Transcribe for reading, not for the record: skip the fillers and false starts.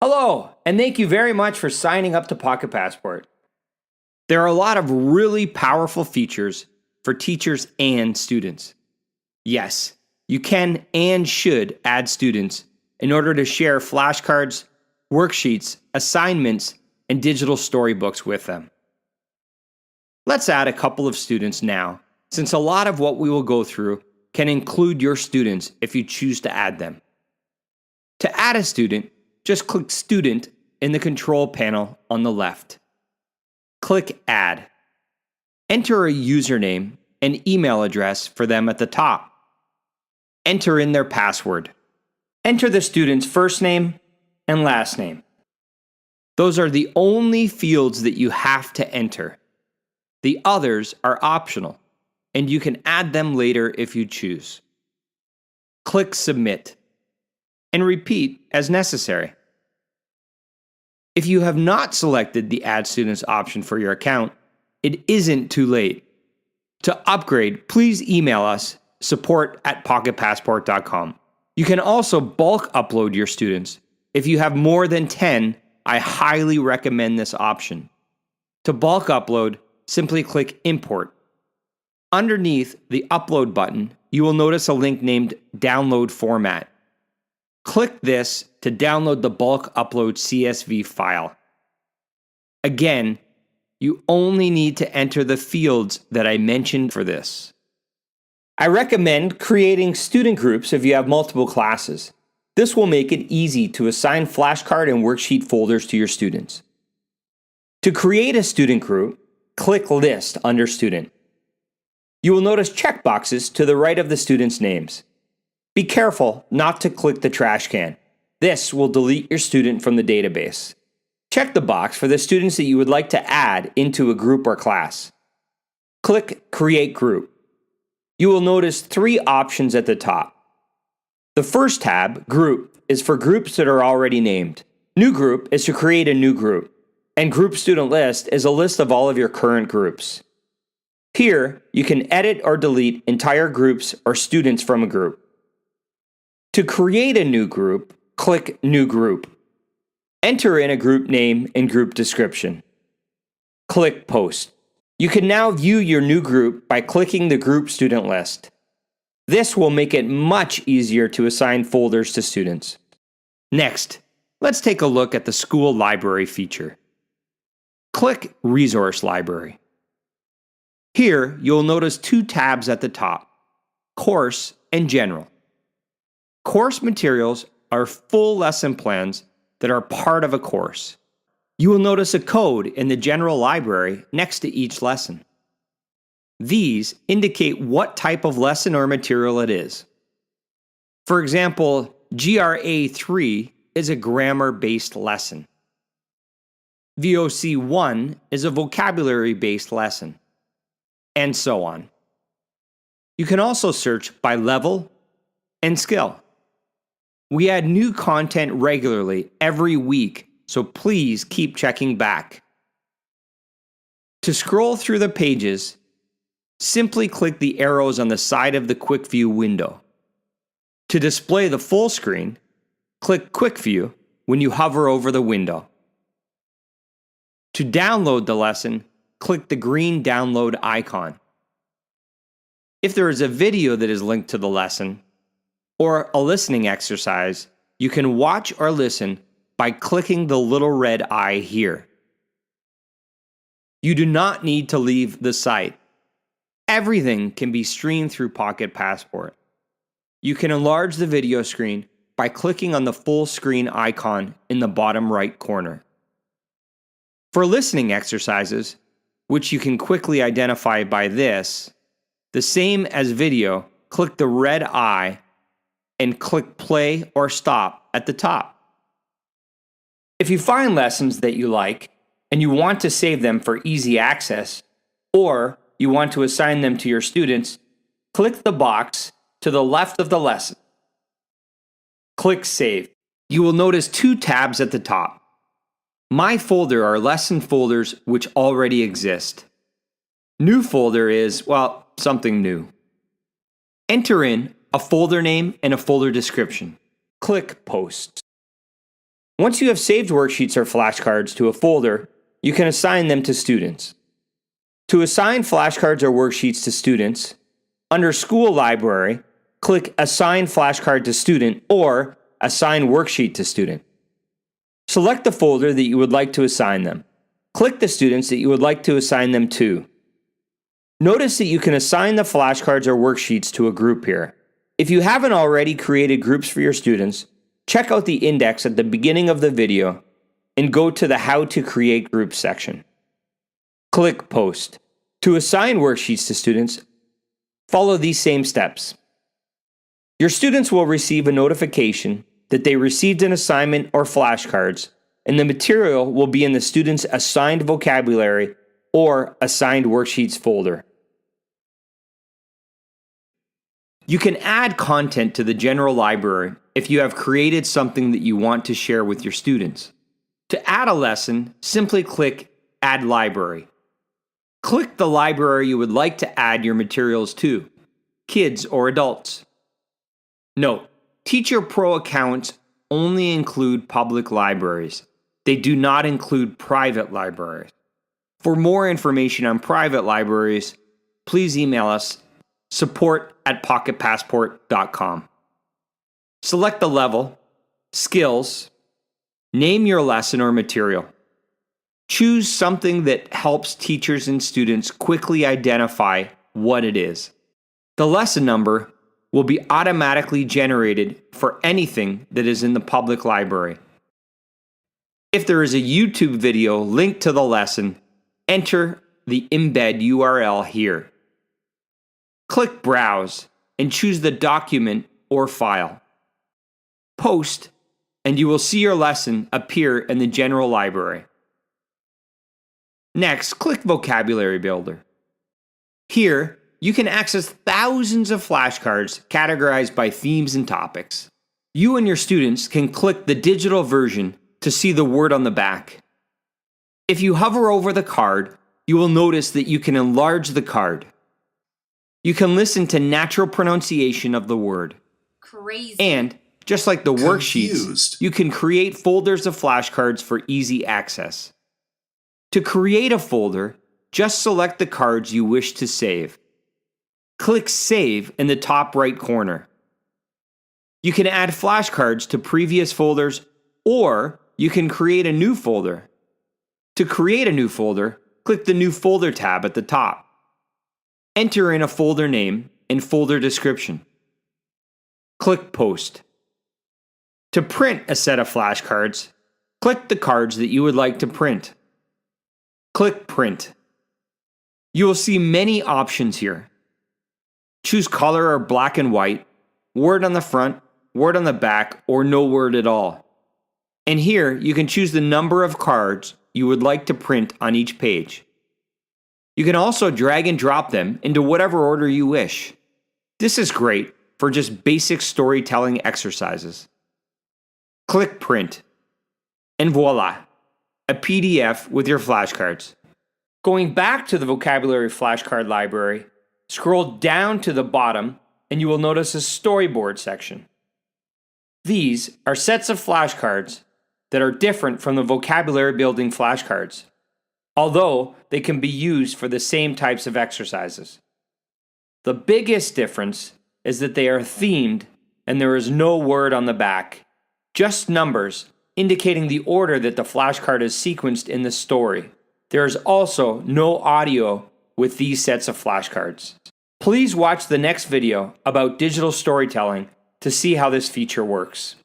Hello, and thank you very much for signing up to Pocket Passport. There are a lot of really powerful features for teachers and students. Yes, you can and should add students in order to share flashcards, worksheets, assignments, and digital storybooks with them. Let's add a couple of students now, since a lot of what we will go through can include your students if you choose to add them. To add a student, just click Student in the control panel on the left. Click Add. Enter a username and email address for them at the top. Enter in their password. Enter the student's first name and last name. Those are the only fields that you have to enter. The others are optional, and you can add them later if you choose. Click Submit, and repeat as necessary. If you have not selected the Add Students option for your account, it isn't too late. To upgrade, please email us support@pocketpassport.com. You can also bulk upload your students. If you have more than 10, I highly recommend this option. To bulk upload, simply click Import. Underneath the Upload button, you will notice a link named Download Format. Click this to download the bulk upload CSV file. Again, you only need to enter the fields that I mentioned for this. I recommend creating student groups if you have multiple classes. This will make it easy to assign flashcard and worksheet folders to your students. To create a student group, click List under Student. You will notice checkboxes to the right of the students' names. Be careful not to click the trash can. This will delete your student from the database. Check the box for the students that you would like to add into a group or class. Click Create Group. You will notice 3 options at the top. The first tab, Group, is for groups that are already named. New Group is to create a new group. And Group Student List is a list of all of your current groups. Here, you can edit or delete entire groups or students from a group. To create a new group, click New Group. Enter in a group name and group description. Click Post. You can now view your new group by clicking the Group Student List. This will make it much easier to assign folders to students. Next, let's take a look at the School Library feature. Click Resource Library. Here, you'll notice 2 tabs at the top, Course and General. Course materials are full lesson plans that are part of a course. You will notice a code in the General Library next to each lesson. These indicate what type of lesson or material it is. For example, GRA 3 is a grammar-based lesson. VOC 1 is a vocabulary-based lesson, and so on. You can also search by level and skill. We add new content regularly every week, so please keep checking back. To scroll through the pages, simply click the arrows on the side of the Quick View window. To display the full screen, click Quick View when you hover over the window. To download the lesson, click the green download icon. If there is a video that is linked to the lesson, or a listening exercise, you can watch or listen by clicking the little red eye here. You do not need to leave the site. Everything can be streamed through Pocket Passport. You can enlarge the video screen by clicking on the full screen icon in the bottom right corner. For listening exercises, which you can quickly identify by this, the same as video, click the red eye and click play or stop at the top. If you find lessons that you like and you want to save them for easy access, or you want to assign them to your students, click the box to the left of the lesson. Click Save. You will notice 2 tabs at the top. My folder are lesson folders which already exist. New folder is, well, something new. Enter in a folder name and a folder description. Click Post. Once you have saved worksheets or flashcards to a folder, you can assign them to students. To assign flashcards or worksheets to students, under School Library, click Assign Flashcard to Student or Assign Worksheet to Student. Select the folder that you would like to assign them. Click the students that you would like to assign them to. Notice that you can assign the flashcards or worksheets to a group here. If you haven't already created groups for your students, check out the index at the beginning of the video and go to the How to Create Groups section. Click Post. To assign worksheets to students, follow these same steps. Your students will receive a notification that they received an assignment or flashcards, and the material will be in the student's assigned vocabulary or assigned worksheets folder. You can add content to the general library if you have created something that you want to share with your students. To add a lesson, simply click Add Library. Click the library you would like to add your materials to, kids or adults. Note, TeacherPro accounts only include public libraries. They do not include private libraries. For more information on private libraries, please email us support@pocketpassport.com. Select the level, skills, name your lesson or material. Choose something that helps teachers and students quickly identify what it is. The lesson number will be automatically generated for anything that is in the public library. If there is a YouTube video linked to the lesson, enter the embed URL here. Click Browse and choose the document or file. Post, and you will see your lesson appear in the general library. Next, click Vocabulary Builder. Here, you can access thousands of flashcards categorized by themes and topics. You and your students can click the digital version to see the word on the back. If you hover over the card, you will notice that you can enlarge the card. You can listen to natural pronunciation of the word. Crazy. And, just like the worksheets, you can create folders of flashcards for easy access. To create a folder, just select the cards you wish to save. Click Save in the top right corner. You can add flashcards to previous folders, or you can create a new folder. To create a new folder, click the New Folder tab at the top. Enter in a folder name and folder description. Click Post. To print a set of flashcards, click the cards that you would like to print. Click Print. You will see many options here. Choose color or black and white, word on the front, word on the back, or no word at all. And here you can choose the number of cards you would like to print on each page. You can also drag and drop them into whatever order you wish. This is great for just basic storytelling exercises. Click Print. And voila, a PDF with your flashcards. Going back to the vocabulary flashcard library, scroll down to the bottom and you will notice a storyboard section. These are sets of flashcards that are different from the vocabulary building flashcards, although they can be used for the same types of exercises. The biggest difference is that they are themed and there is no word on the back, just numbers indicating the order that the flashcard is sequenced in the story. There is also no audio with these sets of flashcards. Please watch the next video about digital storytelling to see how this feature works.